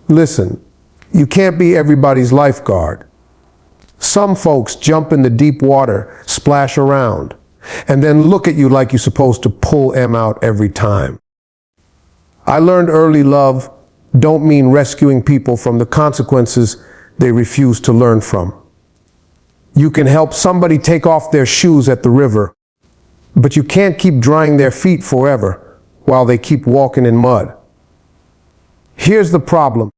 Listen, you can't be everybody's lifeguard. Some folks jump in the deep water, splash around, and then look at you like you're supposed to pull them out every time. I learned early love don't mean rescuing people from the consequences they refuse to learn from. You can help somebody take off their shoes at the river, but you can't keep drying their feet forever while they keep walking in mud. Here's the problem.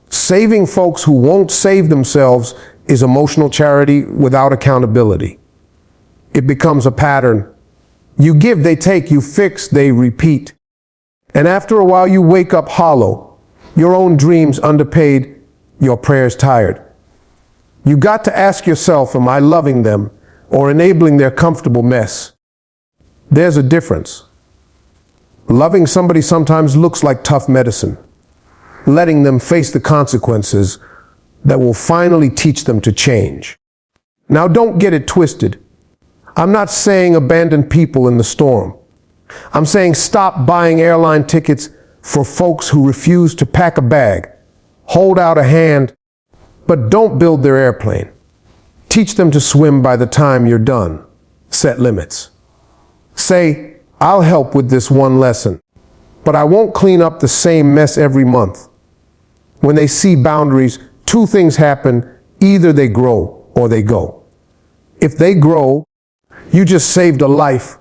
Saving folks who won't save themselves is emotional charity without accountability. It becomes a pattern. You give, they take. You fix, they repeat. And after a while, you wake up hollow, your own dreams underpaid, your prayers tired. You got to ask yourself, am I loving them or enabling their comfortable mess? There's a difference. Loving somebody sometimes looks like tough medicine, letting them face the consequences that will finally teach them to change. Now, don't get it twisted. I'm not saying abandon people in the storm. I'm saying stop buying airline tickets for folks who refuse to pack a bag, hold out a hand, but don't build their airplane. Teach them to swim by the time you're done. Set limits. Say, I'll help with this one lesson, but I won't clean up the same mess every month. When they see boundaries, two things happen. Either they grow or they go. If they grow, you just saved a life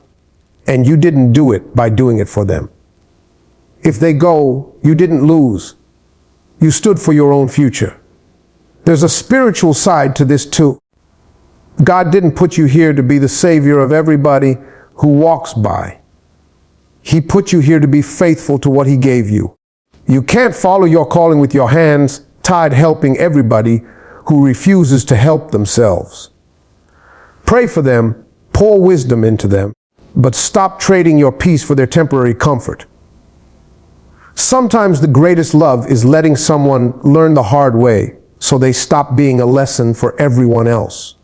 and you didn't do it by doing it for them. If they go, you didn't lose. You stood for your own future. There's a spiritual side to this too. God didn't put you here to be the savior of everybody who walks by. He put you here to be faithful to what He gave you. You can't follow your calling with your hands tied helping everybody who refuses to help themselves. Pray for them, pour wisdom into them, but stop trading your peace for their temporary comfort. Sometimes the greatest love is letting someone learn the hard way so they stop being a lesson for everyone else.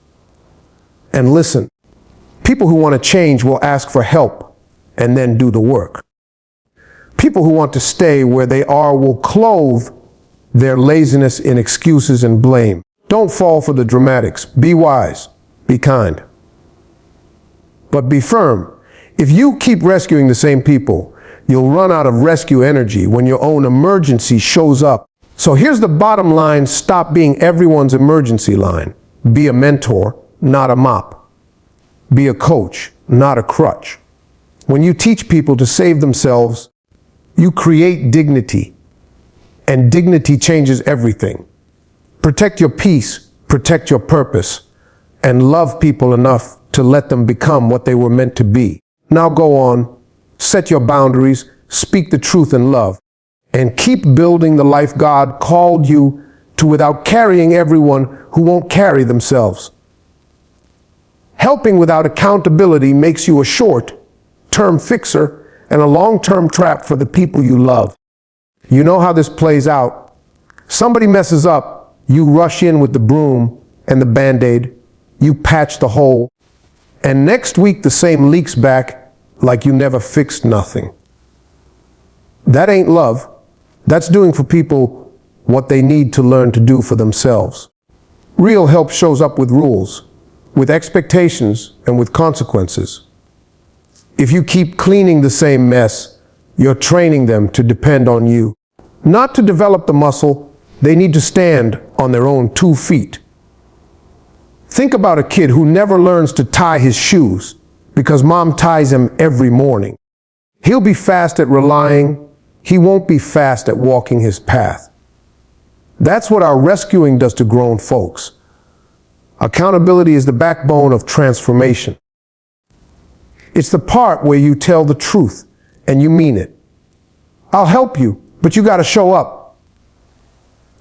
And listen, people who want to change will ask for help and then do the work. People who want to stay where they are will clothe their laziness in excuses and blame. Don't fall for the dramatics. Be wise. Be kind. But be firm. If you keep rescuing the same people, you'll run out of rescue energy when your own emergency shows up. So here's the bottom line. Stop being everyone's emergency line. Be a mentor, not a mop. Be a coach, not a crutch. When you teach people to save themselves, you create dignity, and dignity changes everything. Protect your peace, protect your purpose, and love people enough to let them become what they were meant to be. Now go on, set your boundaries, speak the truth in love, and keep building the life God called you to without carrying everyone who won't carry themselves. Helping without accountability makes you a short-term fixer and a long-term trap for the people you love. You know how this plays out. Somebody messes up, you rush in with the broom and the Band-Aid, you patch the hole, and next week the same leaks back like you never fixed nothing. That ain't love. That's doing for people what they need to learn to do for themselves. Real help shows up with rules, with expectations, and with consequences. If you keep cleaning the same mess, you're training them to depend on you. Not to develop the muscle, they need to stand on their own 2 feet. Think about a kid who never learns to tie his shoes because mom ties him every morning. He'll be fast at relying, he won't be fast at walking his path. That's what our rescuing does to grown folks. Accountability is the backbone of transformation. It's the part where you tell the truth and you mean it. I'll help you, but you got to show up.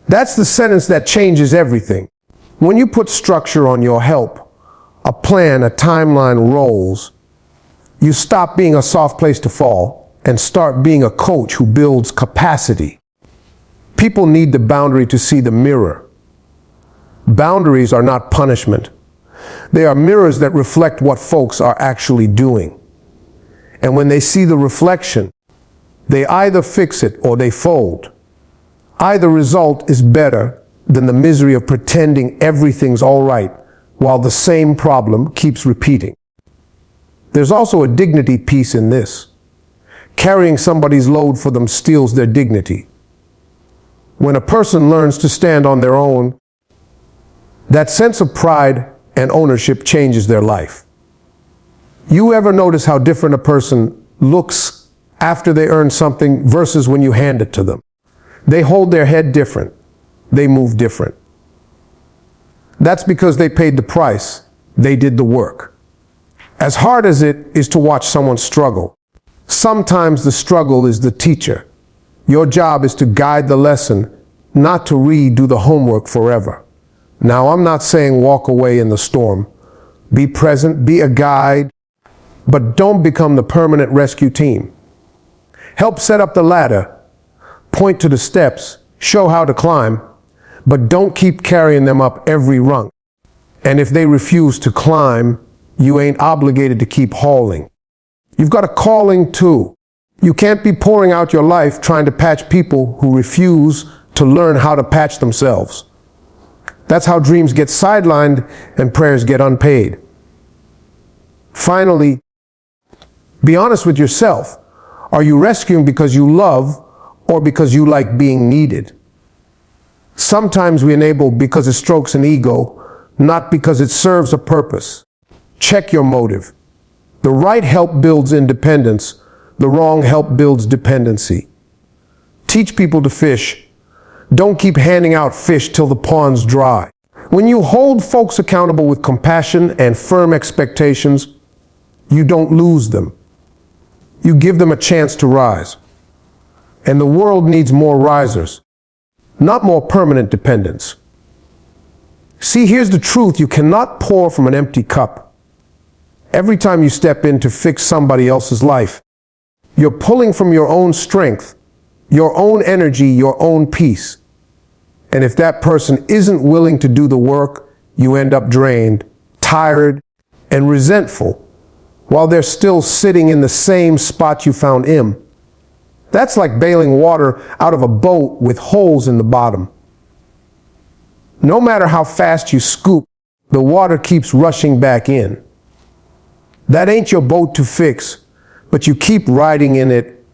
That's the sentence that changes everything. When you put structure on your help, a plan, a timeline rolls, you stop being a soft place to fall and start being a coach who builds capacity. People need the boundary to see the mirror. Boundaries are not punishment. They are mirrors that reflect what folks are actually doing. And when they see the reflection, they either fix it or they fold. Either result is better than the misery of pretending everything's all right while the same problem keeps repeating. There's also a dignity piece in this. Carrying somebody's load for them steals their dignity. When a person learns to stand on their own, that sense of pride and ownership changes their life. You ever notice how different a person looks after they earn something versus when you hand it to them? They hold their head different. They move different. That's because they paid the price. They did the work. As hard as it is to watch someone struggle, sometimes the struggle is the teacher. Your job is to guide the lesson, not to redo the homework forever. Now, I'm not saying walk away in the storm. Be present, be a guide, but don't become the permanent rescue team. Help set up the ladder, point to the steps, show how to climb, but don't keep carrying them up every rung. And if they refuse to climb, you ain't obligated to keep hauling. You've got a calling too. You can't be pouring out your life trying to patch people who refuse to learn how to patch themselves. That's how dreams get sidelined and prayers get unpaid. Finally, be honest with yourself. Are you rescuing because you love or because you like being needed? Sometimes we enable because it strokes an ego, not because it serves a purpose. Check your motive. The right help builds independence. The wrong help builds dependency. Teach people to fish. Don't keep handing out fish till the pond's dry. When you hold folks accountable with compassion and firm expectations, you don't lose them. You give them a chance to rise. And the world needs more risers, not more permanent dependents. See, here's the truth. You cannot pour from an empty cup. Every time you step in to fix somebody else's life, you're pulling from your own strength, your own energy, your own peace. And if that person isn't willing to do the work, you end up drained, tired, and resentful while they're still sitting in the same spot you found him. That's like bailing water out of a boat with holes in the bottom. No matter how fast you scoop, the water keeps rushing back in. That ain't your boat to fix, but you keep riding in it,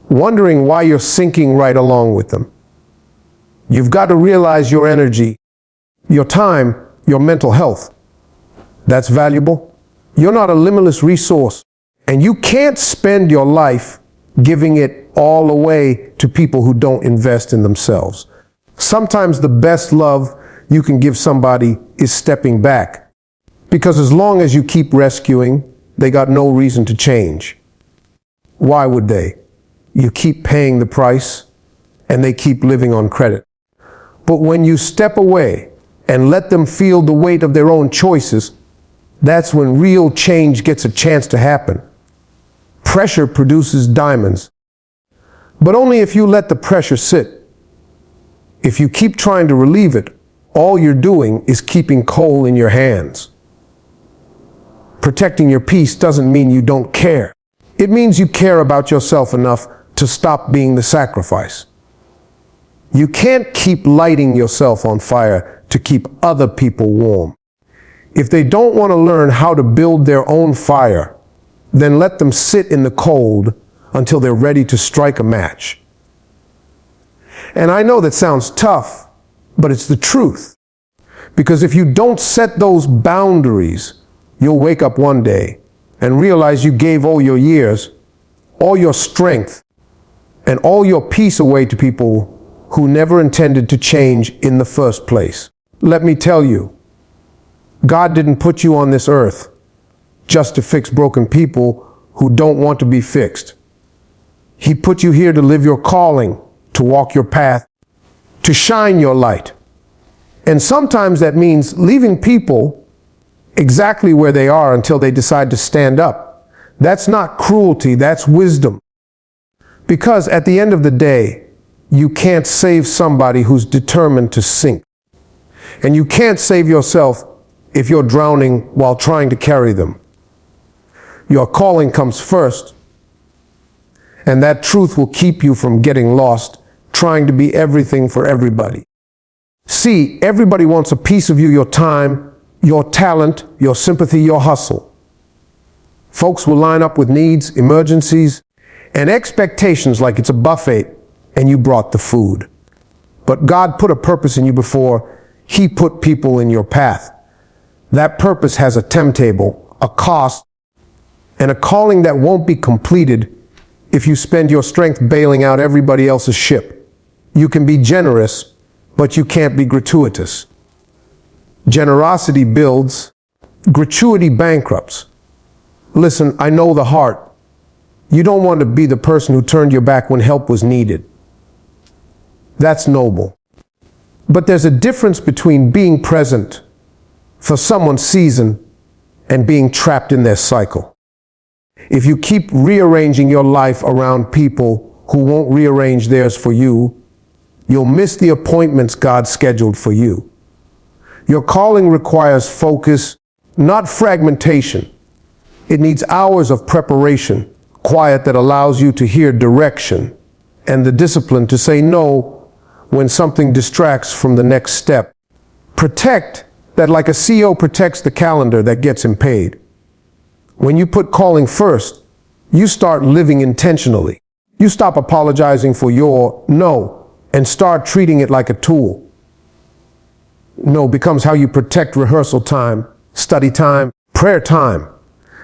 wondering why you're sinking right along with them. You've got to realize your energy, your time, your mental health. That's valuable. You're not a limitless resource, and you can't spend your life giving it all away to people who don't invest in themselves. Sometimes the best love you can give somebody is stepping back, because as long as you keep rescuing, they got no reason to change. Why would they? You keep paying the price, and they keep living on credit. But when you step away and let them feel the weight of their own choices, that's when real change gets a chance to happen. Pressure produces diamonds, but only if you let the pressure sit. If you keep trying to relieve it, all you're doing is keeping coal in your hands. Protecting your peace doesn't mean you don't care. It means you care about yourself enough to stop being the sacrifice. You can't keep lighting yourself on fire to keep other people warm. If they don't want to learn how to build their own fire, then let them sit in the cold until they're ready to strike a match. And I know that sounds tough, but it's the truth. Because if you don't set those boundaries, you'll wake up one day and realize you gave all your years, all your strength, and all your peace away to people who never intended to change in the first place. Let me tell you, God didn't put you on this earth just to fix broken people who don't want to be fixed. He put you here to live your calling, to walk your path, to shine your light. And sometimes that means leaving people exactly where they are until they decide to stand up. That's not cruelty, that's wisdom. Because at the end of the day, you can't save somebody who's determined to sink. And you can't save yourself if you're drowning while trying to carry them. Your calling comes first, and that truth will keep you from getting lost trying to be everything for everybody. C, everybody wants a piece of you, your time, your talent, your sympathy, your hustle. Folks will line up with needs, emergencies, and expectations like it's a buffet and you brought the food. But God put a purpose in you before He put people in your path. That purpose has a timetable, a cost, and a calling that won't be completed if you spend your strength bailing out everybody else's ship. You can be generous, but you can't be gratuitous. Generosity builds, gratuity bankrupts. Listen, I know the heart. You don't want to be the person who turned your back when help was needed. That's noble. But there's a difference between being present for someone's season and being trapped in their cycle. If you keep rearranging your life around people who won't rearrange theirs for you, you'll miss the appointments God scheduled for you. Your calling requires focus, not fragmentation. It needs hours of preparation, quiet that allows you to hear direction, and the discipline to say no when something distracts from the next step. Protect that like a CEO protects the calendar that gets him paid. When you put calling first, you start living intentionally. You stop apologizing for your no and start treating it like a tool. No becomes how you protect rehearsal time, study time, prayer time,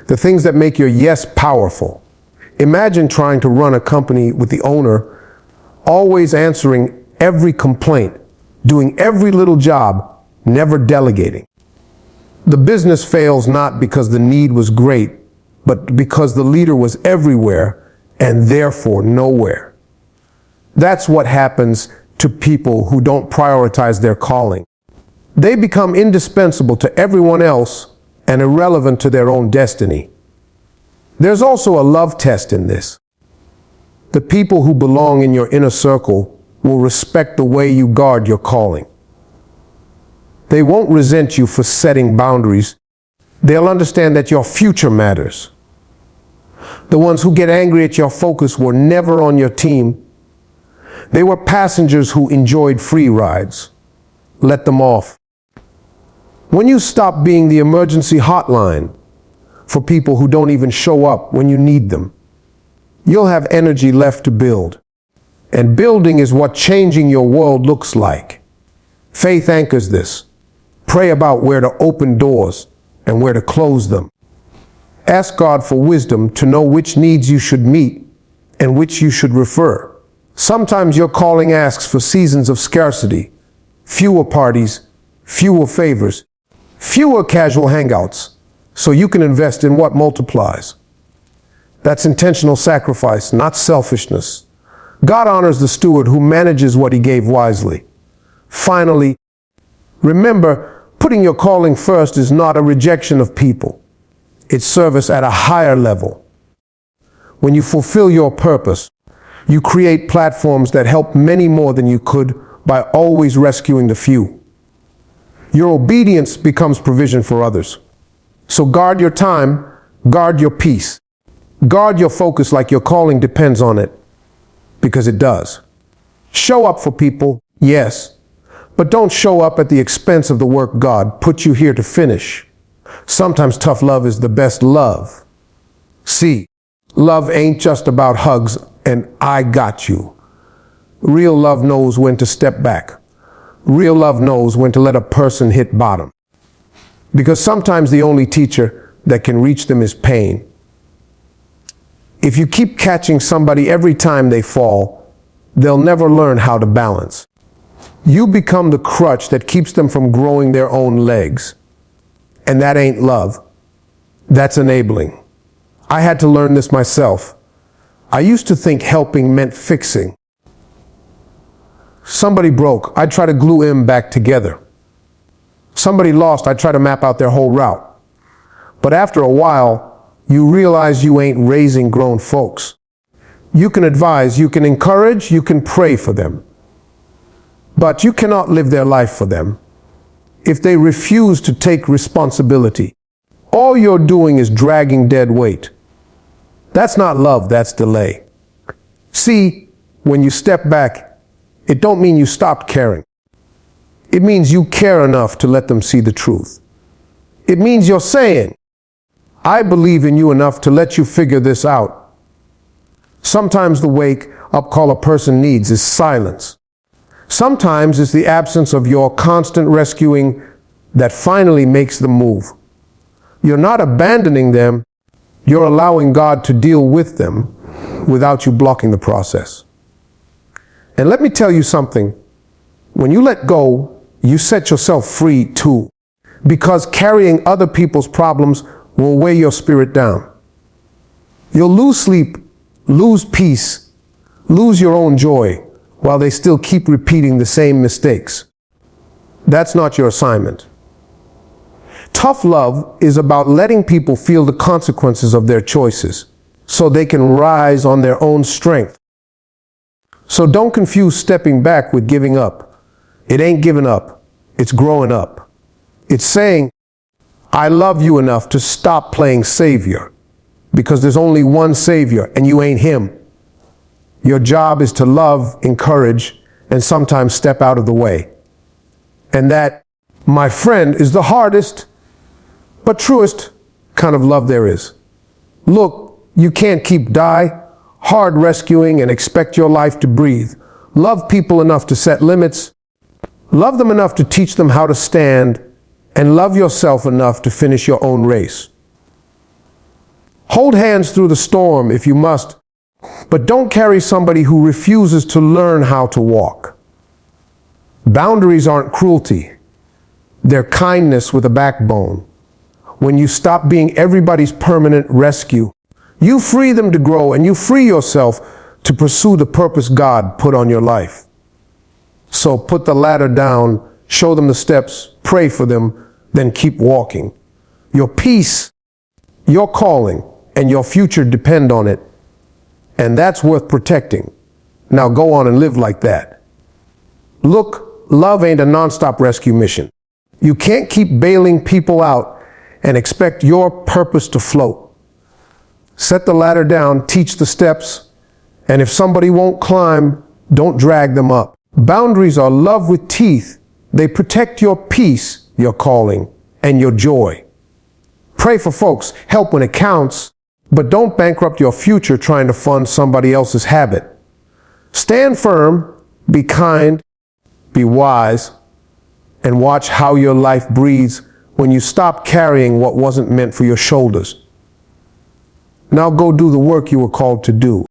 the things that make your yes powerful. Imagine trying to run a company with the owner always answering every complaint, doing every little job, never delegating. The business fails not because the need was great, but because the leader was everywhere and therefore nowhere. That's what happens to people who don't prioritize their calling. They become indispensable to everyone else and irrelevant to their own destiny. There's also a love test in this. The people who belong in your inner circle will respect the way you guard your calling. They won't resent you for setting boundaries. They'll understand that your future matters. The ones who get angry at your focus were never on your team. They were passengers who enjoyed free rides. Let them off. When you stop being the emergency hotline for people who don't even show up when you need them, you'll have energy left to build. And building is what changing your world looks like. Faith anchors this. Pray about where to open doors and where to close them. Ask God for wisdom to know which needs you should meet and which you should refer. Sometimes your calling asks for seasons of scarcity, fewer parties, fewer favors, fewer casual hangouts, so you can invest in what multiplies. That's intentional sacrifice, not selfishness. God honors the steward who manages what he gave wisely. Finally, remember, putting your calling first is not a rejection of people. It's service at a higher level. When you fulfill your purpose, you create platforms that help many more than you could by always rescuing the few. Your obedience becomes provision for others. So guard your time, guard your peace. Guard your focus like your calling depends on it, because it does. Show up for people, yes, but don't show up at the expense of the work God put you here to finish. Sometimes tough love is the best love. See, love ain't just about hugs and I got you. Real love knows when to step back. Real love knows when to let a person hit bottom. Because sometimes the only teacher that can reach them is pain. If you keep catching somebody every time they fall, they'll never learn how to balance. You become the crutch that keeps them from growing their own legs. And that ain't love. That's enabling. I had to learn this myself. I used to think helping meant fixing. Somebody broke, I'd try to glue him back together. Somebody lost, I'd try to map out their whole route. But after a while, you realize you ain't raising grown folks. You can advise, you can encourage, you can pray for them. But you cannot live their life for them. If they refuse to take responsibility, all you're doing is dragging dead weight. That's not love, that's delay. See, when you step back, it don't mean you stopped caring. It means you care enough to let them see the truth. It means you're saying, I believe in you enough to let you figure this out. Sometimes the wake-up call a person needs is silence. Sometimes it's the absence of your constant rescuing that finally makes them move. You're not abandoning them, you're allowing God to deal with them without you blocking the process. And let me tell you something, when you let go, you set yourself free too, because carrying other people's problems will weigh your spirit down. You'll lose sleep, lose peace, lose your own joy, while they still keep repeating the same mistakes. That's not your assignment. Tough love is about letting people feel the consequences of their choices, so they can rise on their own strength. So don't confuse stepping back with giving up. It ain't giving up, it's growing up. It's saying, I love you enough to stop playing savior, because there's only one savior and you ain't him. Your job is to love, encourage, and sometimes step out of the way. And that, my friend, is the hardest but truest kind of love there is. Look, you can't keep hard rescuing and expect your life to breathe. Love people enough to set limits. Love them enough to teach them how to stand, and love yourself enough to finish your own race. Hold hands through the storm if you must, but don't carry somebody who refuses to learn how to walk. Boundaries aren't cruelty. They're kindness with a backbone. When you stop being everybody's permanent rescue, you free them to grow, and you free yourself to pursue the purpose God put on your life. So put the ladder down, show them the steps, pray for them, then keep walking. Your peace, your calling, and your future depend on it. And that's worth protecting. Now go on and live like that. Look, love ain't a nonstop rescue mission. You can't keep bailing people out and expect your purpose to float. Set the ladder down, teach the steps, and if somebody won't climb, don't drag them up. Boundaries are love with teeth. They protect your peace, your calling, and your joy. Pray for folks, help when it counts, but don't bankrupt your future trying to fund somebody else's habit. Stand firm, be kind, be wise, and watch how your life breathes when you stop carrying what wasn't meant for your shoulders. Now go do the work you were called to do.